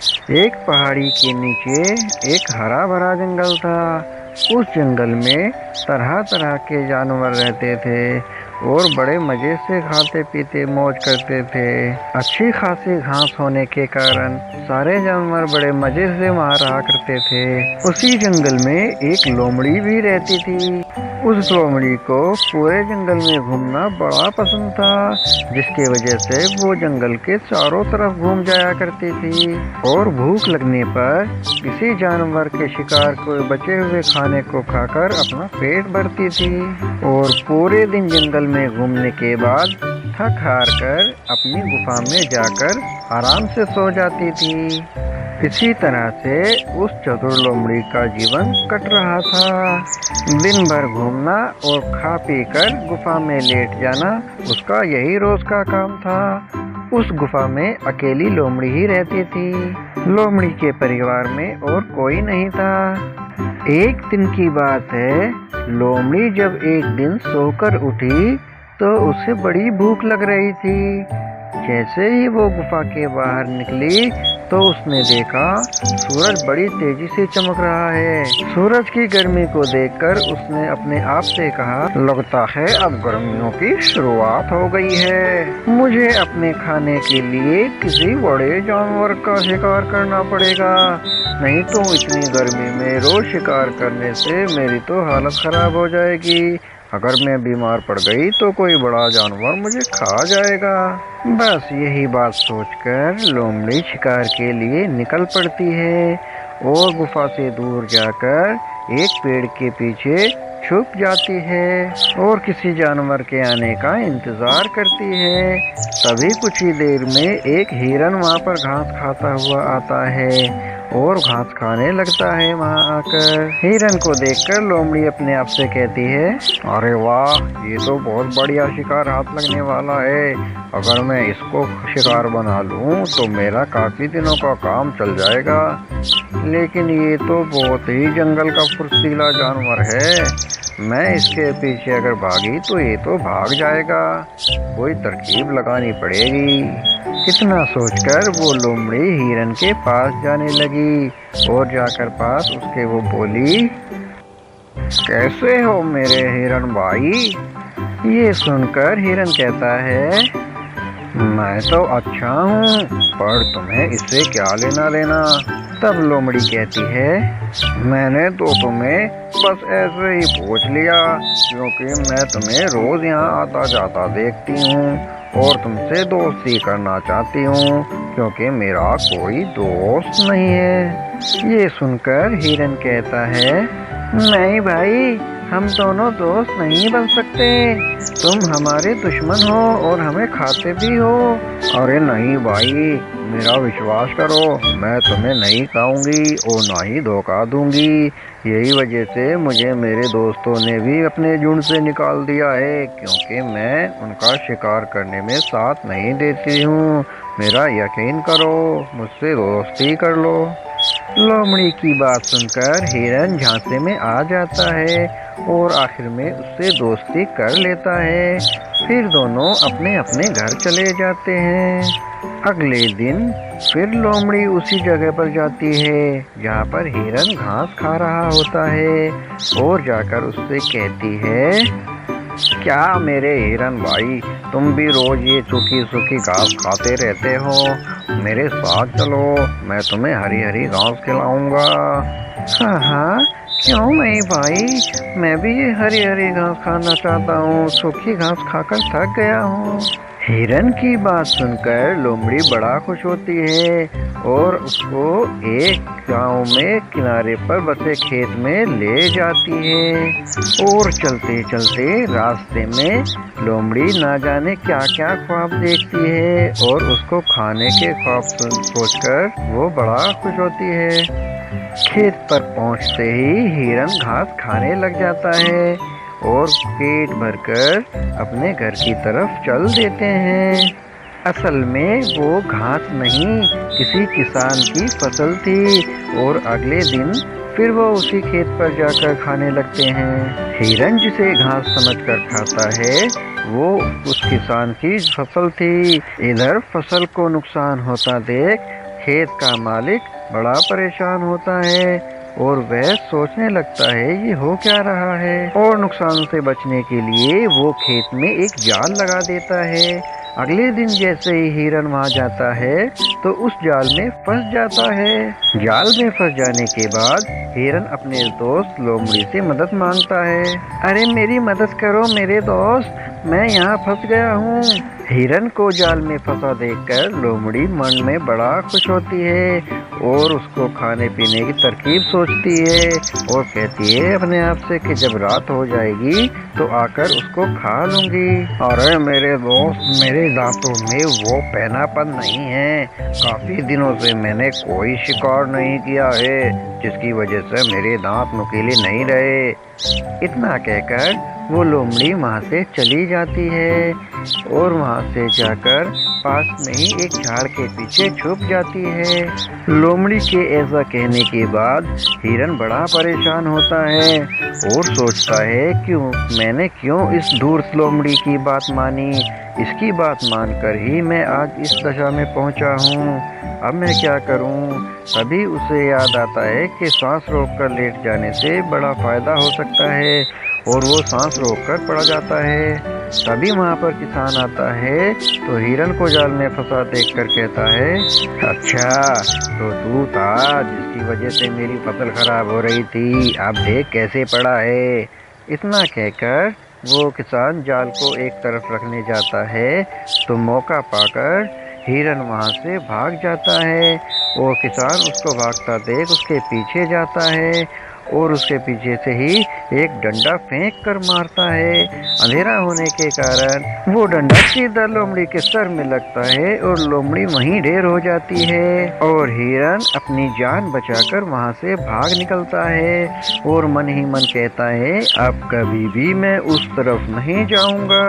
एक पहाड़ी के नीचे एक हरा भरा जंगल था। उस जंगल में तरह तरह के जानवर रहते थे और बड़े मजे से खाते पीते मौज करते थे। अच्छी खासी घास होने के कारण सारे जानवर बड़े मजे से वहाँ रहा करते थे। उसी जंगल में एक लोमड़ी भी रहती थी। उस लोमड़ी को पूरे जंगल में घूमना बड़ा पसंद था, जिसकी वजह से वो जंगल के चारों तरफ घूम जाया करती थी और भूख लगने पर किसी जानवर के शिकार को बचे हुए खाने को खाकर अपना पेट भरती थी और पूरे दिन जंगल में घूमने के बाद थक हार कर अपनी गुफा में जाकर आराम से सो जाती थी। इसी तरह से उस चतुर लोमड़ी का जीवन कट रहा था। दिन भर घूमना और खा पी कर गुफा में लेट जाना उसका यही रोज का काम था। उस गुफा में अकेली लोमड़ी ही रहती थी। लोमड़ी के परिवार में और कोई नहीं था। एक दिन की बात है, लोमड़ी जब एक दिन सोकर उठी तो उसे बड़ी भूख लग रही थी। जैसे ही वो गुफा के बाहर निकली तो उसने देखा सूरज बड़ी तेजी से चमक रहा है। सूरज की गर्मी को देखकर उसने अपने आप से कहा, लगता है अब गर्मियों की शुरुआत हो गई है। मुझे अपने खाने के लिए किसी बड़े जानवर का शिकार करना पड़ेगा, नहीं तो इतनी गर्मी में रोज शिकार करने से मेरी तो हालत खराब हो जाएगी। अगर मैं बीमार पड़ गई तो कोई बड़ा जानवर मुझे खा जाएगा। बस यही बात सोचकर लोमड़ी शिकार के लिए निकल पड़ती है और गुफा से दूर जाकर एक पेड़ के पीछे छुप जाती है और किसी जानवर के आने का इंतजार करती है। तभी कुछ ही देर में एक हिरन वहाँ पर घास खाता हुआ आता है और घास खाने लगता है। वहाँ आकर हिरन को देखकर लोमड़ी अपने आप से कहती है, अरे वाह, ये तो बहुत बढ़िया शिकार हाथ लगने वाला है। अगर मैं इसको शिकार बना लूँ तो मेरा काफी दिनों का काम चल जाएगा। लेकिन ये तो बहुत ही जंगल का फुर्तीला जानवर है। मैं इसके पीछे अगर भागी तो ये तो भाग जाएगा। कोई तरकीब लगानी पड़ेगी। इतना सोचकर वो लोमड़ी हिरन के पास जाने लगी और जाकर पास उसके वो बोली, कैसे हो मेरे हिरन भाई? ये सुनकर हिरन कहता है, मैं तो अच्छा हूँ, पर तुम्हें इससे क्या लेना देना? तब लोमड़ी कहती है, मैंने तो तुम्हें बस ऐसे ही पूछ लिया, क्योंकि मैं तुम्हें रोज यहाँ आता जाता देखती हूँ और तुमसे दोस्ती करना चाहती हूँ, क्योंकि मेरा कोई दोस्त नहीं है। ये सुनकर हिरन कहता है, नहीं भाई, हम दोनों दोस्त नहीं बन सकते। तुम हमारे दुश्मन हो और हमें खाते भी हो। अरे नहीं भाई, मेरा विश्वास करो, मैं तुम्हें नहीं खाऊंगी और ना ही धोखा दूंगी। यही वजह से मुझे मेरे दोस्तों ने भी अपने झुंड से निकाल दिया है, क्योंकि मैं उनका शिकार करने में साथ नहीं देती हूँ। मेरा यकीन करो, मुझसे दोस्ती कर लो। लोमड़ी की बात सुनकर हिरन झांसे में आ जाता है और आखिर में उससे दोस्ती कर लेता है। फिर दोनों अपने अपने घर चले जाते हैं। अगले दिन फिर लोमड़ी उसी जगह पर जाती है जहाँ पर हिरन घास खा रहा होता है और जाकर उससे कहती है, क्या मेरे हिरन भाई, तुम भी रोज ये सूखी सूखी घास खाते रहते हो? मेरे साथ चलो, मैं तुम्हें हरी हरी घास खिलाऊंगा। हाँ हाँ, क्यों नहीं भाई, मैं भी ये हरी हरी घास खाना चाहता हूँ। सूखी घास खाकर थक गया हूँ। हिरन की बात सुनकर लोमड़ी बड़ा खुश होती है और उसको एक गांव में किनारे पर बसे खेत में ले जाती है और चलते चलते रास्ते में लोमड़ी ना जाने क्या क्या ख्वाब देखती है और उसको खाने के ख्वाब सोचकर वो बड़ा खुश होती है। खेत पर पहुंचते ही हिरन घास खाने लग जाता है और पेट भरकर अपने घर की तरफ चल देते हैं। असल में वो घास नहीं, किसी किसान की फसल थी और अगले दिन फिर वो उसी खेत पर जाकर खाने लगते हैं। हिरन जिसे घास समझकर खाता है वो उस किसान की फसल थी। इधर फसल को नुकसान होता देख खेत का मालिक बड़ा परेशान होता है और वह सोचने लगता है ये हो क्या रहा है, और नुकसान से बचने के लिए वो खेत में एक जाल लगा देता है। अगले दिन जैसे ही हिरन वहाँ जाता है तो उस जाल में फंस जाता है। जाल में फंस जाने के बाद हिरन अपने दोस्त लोमड़ी से मदद मांगता है। अरे मेरी मदद करो मेरे दोस्त, मैं यहाँ फंस गया हूँ। हिरन को जाल में फंसा देखकर लोमड़ी मन में बड़ा खुश होती है और उसको खाने पीने की तरकीब सोचती है और कहती है अपने आप से कि जब रात हो जाएगी तो आकर उसको खा लूंगी। अरे मेरे दोस्त, मेरे दांतों में वो पैनापन नहीं है, काफी दिनों से मैंने कोई शिकार नहीं किया है जिसकी वजह से मेरे दांत नुकीले नहीं रहे। इतना कहकर वो लोमड़ी वहाँ से चली जाती है और वहाँ से जाकर पास में ही एक झाड़ के पीछे छुप जाती है। लोमड़ी के ऐसा कहने के बाद हिरन बड़ा परेशान होता है और सोचता है कि मैंने क्यों इस धूर्त लोमड़ी की बात मानी। इसकी बात मानकर ही मैं आज इस दशा में पहुंचा हूँ। अब मैं क्या करूं? तभी उसे याद आता है कि सांस रोककर लेट जाने से बड़ा फायदा हो सकता है और वो सांस रोककर पड़ जाता है। तभी वहाँ पर किसान आता है तो हिरन को जाल में फंसा देखकर कहता है, अच्छा तो तू था जिसकी वजह से मेरी फसल खराब हो रही थी, अब देख कैसे पड़ा है। इतना कहकर वो किसान जाल को एक तरफ रखने जाता है तो मौका पाकर हिरन वहाँ से भाग जाता है और किसान उसको भागता देख उसके पीछे जाता है और उसके पीछे से ही एक डंडा फेंक कर मारता है। अंधेरा होने के कारण वो डंडा सीधा लोमड़ी के सर में लगता है और लोमड़ी वहीं ढेर हो जाती है और हिरन अपनी जान बचाकर वहां से भाग निकलता है और मन ही मन कहता है अब कभी भी मैं उस तरफ नहीं जाऊंगा।